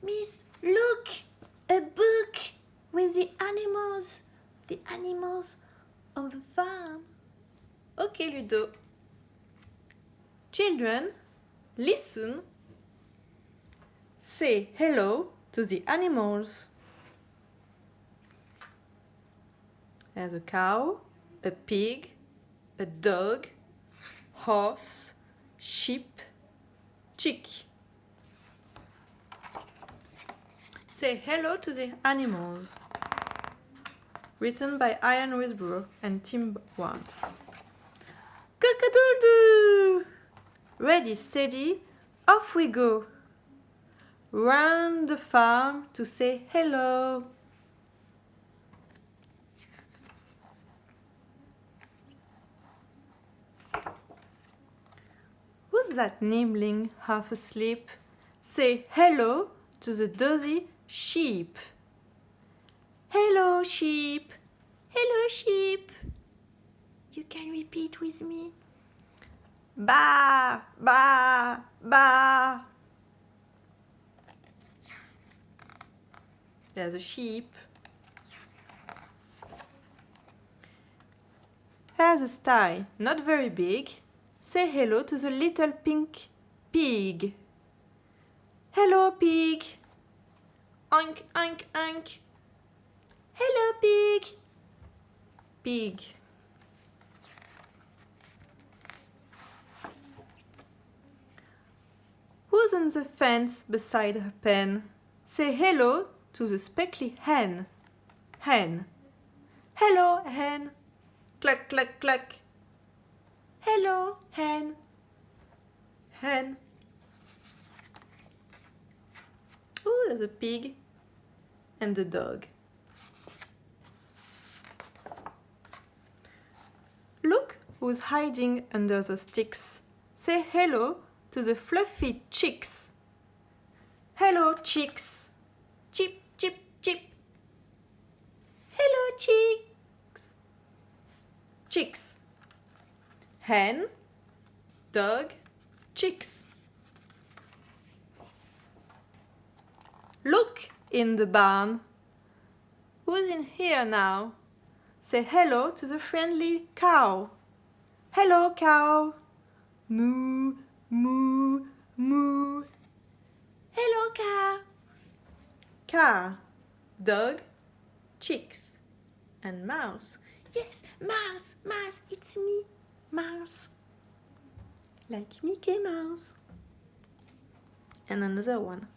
Miss, look! A book with the animals of the farm. Okay, Ludo. Children, listen. Say hello to the animals. There's a cow, a pig, a dog, horse, sheep, chick. Say hello to the animals. Written by Ian Risborough and Tim Warnes. Cock-a-doodle-doo! Ready, steady, off we go. Round the farm to say hello. Who's that nibbling half asleep? Say hello to the dozy sheep. Hello, sheep. Hello, sheep. You can repeat with me. Ba, ba, ba. There's a sheep. Here's a sty, not very big. Say hello to the little pink pig. Hello, pig. Oink, oink, oink. Hello, pig. Pig. Who's on the fence beside her pen? Say hello to the speckly hen. Hen. Hello, hen. Cluck, cluck, cluck. Hello, hen. Hen. Oh, there's a pig and a dog. Look who's hiding under the sticks. Say hello to the fluffy chicks. Hello, chicks. Chip, chip, chip. Hello, chicks. Chicks. Hen, dog, chicks. Look in the barn. Who's in here now? Say hello to the friendly cow. Hello, cow. Moo, moo, moo. Hello, cow. Car, dog, chicks, and mouse. Yes, mouse, mouse, it's me, mouse. Like Mickey Mouse. And another one,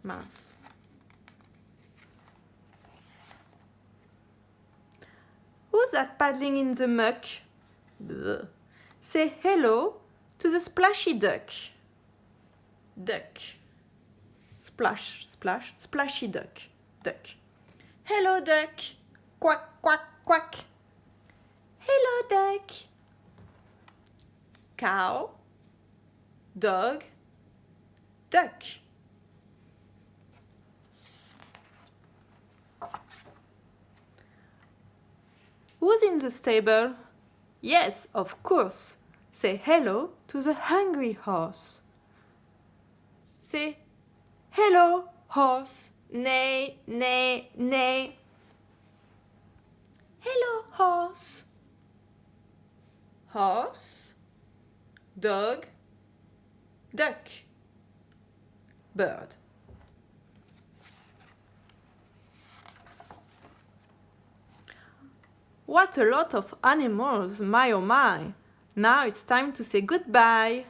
mouse. Who's that paddling in the muck? Bleh. Say hello to the splashy duck. Duck. Splash, splash, splashy duck. Duck. Hello, duck. Quack, quack, quack. Hello, duck. Cow. Dog. Duck. Who's in the stable? Yes, of course. Say hello to the hungry horse. Say hello, horse. Neigh, neigh, neigh. Hello, horse. Horse. Dog. Duck. Bird. What a lot of animals, my oh my! Now it's time to say goodbye.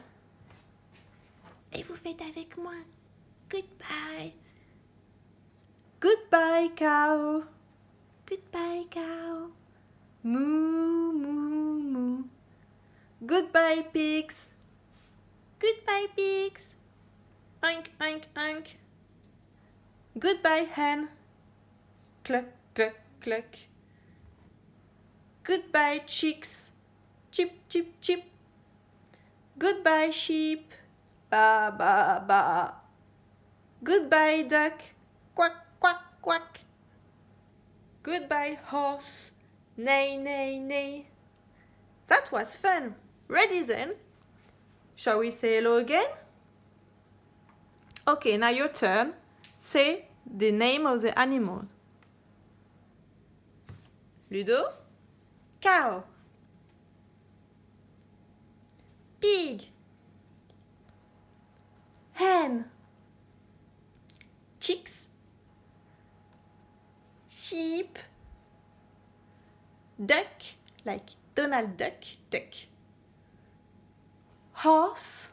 Et vous faites avec moi. Goodbye. Goodbye, cow. Goodbye, cow. Moo, moo, moo. Goodbye, pigs. Goodbye, pigs. Oink, oink, oink. Goodbye, hen. Cluck, cluck, cluck. Goodbye, chicks. Chip, chip, chip. Goodbye, sheep. Ba, ba, ba. Goodbye, duck. Quack, quack, quack. Goodbye, horse. Neigh, neigh, neigh. That was fun. Ready then? Shall we say hello again? Okay, now your turn. Say the name of the animals. Ludo? Cow. Pig. Hen. Chicks. Sheep. Duck, like Donald Duck, duck. Horse.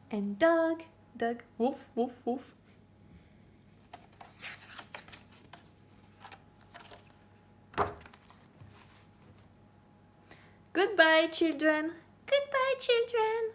And dog, dog. Woof, woof, woof. Goodbye, children. Goodbye, children.